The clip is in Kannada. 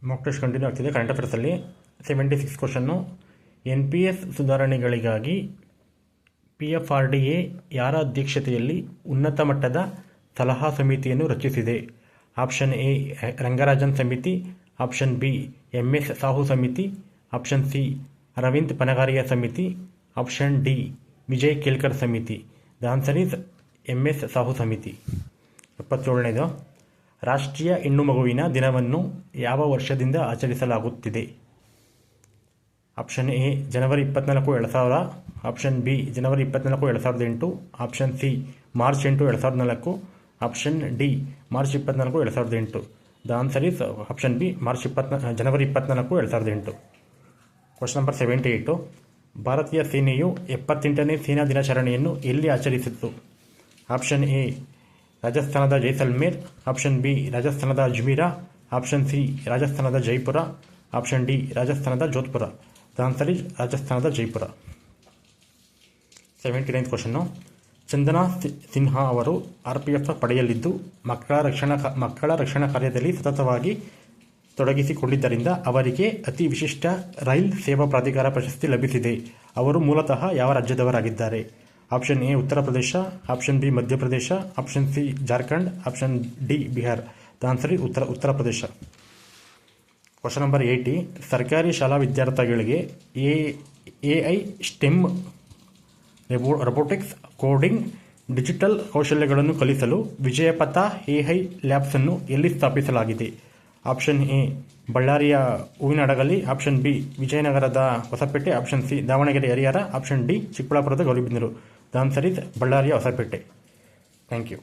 ಮಾಕ್ ಟೆಸ್ಟ್ ಕಂಟಿನ್ಯೂ ಆಗ್ತಿದೆ. ಕರೆಂಟ್ ಅಫೇರ್ಸಲ್ಲಿ 76 ಕ್ವಶನ್ನು. NPS ಸುಧಾರಣೆಗಳಿಗಾಗಿ PFRDA ಯಾರ ಅಧ್ಯಕ್ಷತೆಯಲ್ಲಿ ಉನ್ನತ ಮಟ್ಟದ ಸಲಹಾ ಸಮಿತಿಯನ್ನು ರಚಿಸಿದೆ? ಆಪ್ಷನ್ ಎ ರಂಗರಾಜನ್ ಸಮಿತಿ, ಆಪ್ಷನ್ ಬಿ MS ಸಾಹು ಸಮಿತಿ, ಆಪ್ಷನ್ ಸಿ ಅರವಿಂದ್ ಪನಗಾರಿಯಾ ಸಮಿತಿ, ಆಪ್ಷನ್ ಡಿ ವಿಜಯ್ ಕೇಲ್ಕರ್ ಸಮಿತಿ. The answer is MS Sahu ಸಮಿತಿ. 77ನೇದು, ರಾಷ್ಟ್ರೀಯ ಹೆಣ್ಣು ಮಗುವಿನ ದಿನವನ್ನು ಯಾವ ವರ್ಷದಿಂದ ಆಚರಿಸಲಾಗುತ್ತಿದೆ? Option A January 24, 2000, option B January 24, 2008, option C March 8, 2004, option D March 24, 2008. The answer is option B January 24, 2008. Question number 78. ಭಾರತೀಯ ಸೇನೆಯು 78ನೇ ಸೇನಾ ದಿನಾಚರಣೆಯನ್ನು ಎಲ್ಲಿ ಆಚರಿಸಿತು? ಆಪ್ಷನ್ ಎ ರಾಜಸ್ಥಾನದ ಜೈಸಲ್ಮೇರ್, ಆಪ್ಷನ್ ಬಿ ರಾಜಸ್ಥಾನದ ಅಜ್ಮೀರ, ಆಪ್ಷನ್ ಸಿ ರಾಜಸ್ಥಾನದ ಜೈಪುರ, ಆಪ್ಷನ್ ಡಿ ರಾಜಸ್ಥಾನದ ಜೋಧ್ಪುರ. ದ ಆನ್ಸರ್ ಈಸ್ ರಾಜಸ್ಥಾನದ ಜೈಪುರ. 79ನೇ ಕ್ವಶನ್ನು. ಚಂದನಾ ಸಿನ್ಹಾ ಅವರು RPF ಪಡೆಯಲಿದ್ದು ಮಕ್ಕಳ ರಕ್ಷಣಾ ಕಾರ್ಯದಲ್ಲಿ ಸತತವಾಗಿ ತೊಡಗಿಸಿಕೊಂಡಿದ್ದರಿಂದ ಅವರಿಗೆ ಅತಿ ವಿಶಿಷ್ಟ ರೈಲ್ ಸೇವಾ ಪ್ರಾಧಿಕಾರ ಪ್ರಶಸ್ತಿ ಲಭಿಸಿದೆ. ಅವರು ಮೂಲತಃ ಯಾವ ರಾಜ್ಯದವರಾಗಿದ್ದಾರೆ? Option A Uttar Pradesh, option B Madhya Pradesh, option C Jharkhand, option D Bihar. The answer is Uttar Pradesh. Question number 80. ಸರ್ಕಾರಿ ಶಾಲಾ ವಿದ್ಯಾರ್ಥಿಗಳಿಗೆ AI STEM robotics, coding, digital ಕೌಶಲ್ಯಗಳನ್ನು ಕಲಿಸಲು ವಿಜಯಪಥ AI ಲ್ಯಾಬ್ಸ್ ಅನ್ನು ಎಲ್ಲಿ ಸ್ಥಾಪಿಸಲಾಗಿದೆ? ಆಪ್ಷನ್ ಎ ಬಳ್ಳಾರಿಯ ಹೂವಿನಹಡಗಲಿ, ಆಪ್ಷನ್ ಬಿ ವಿಜಯನಗರದ Hosapete, option C Davanagere Harihara, option D ಚಿಕ್ಕಬಳ್ಳಾಪುರದ ಗೌರಿಬಿದನೂರು. ದ ಆನ್ಸರ್ ಈಸ್ ಬಳ್ಳಾರಿಯ ಹೊಸಪೇಟೆ. Thank you.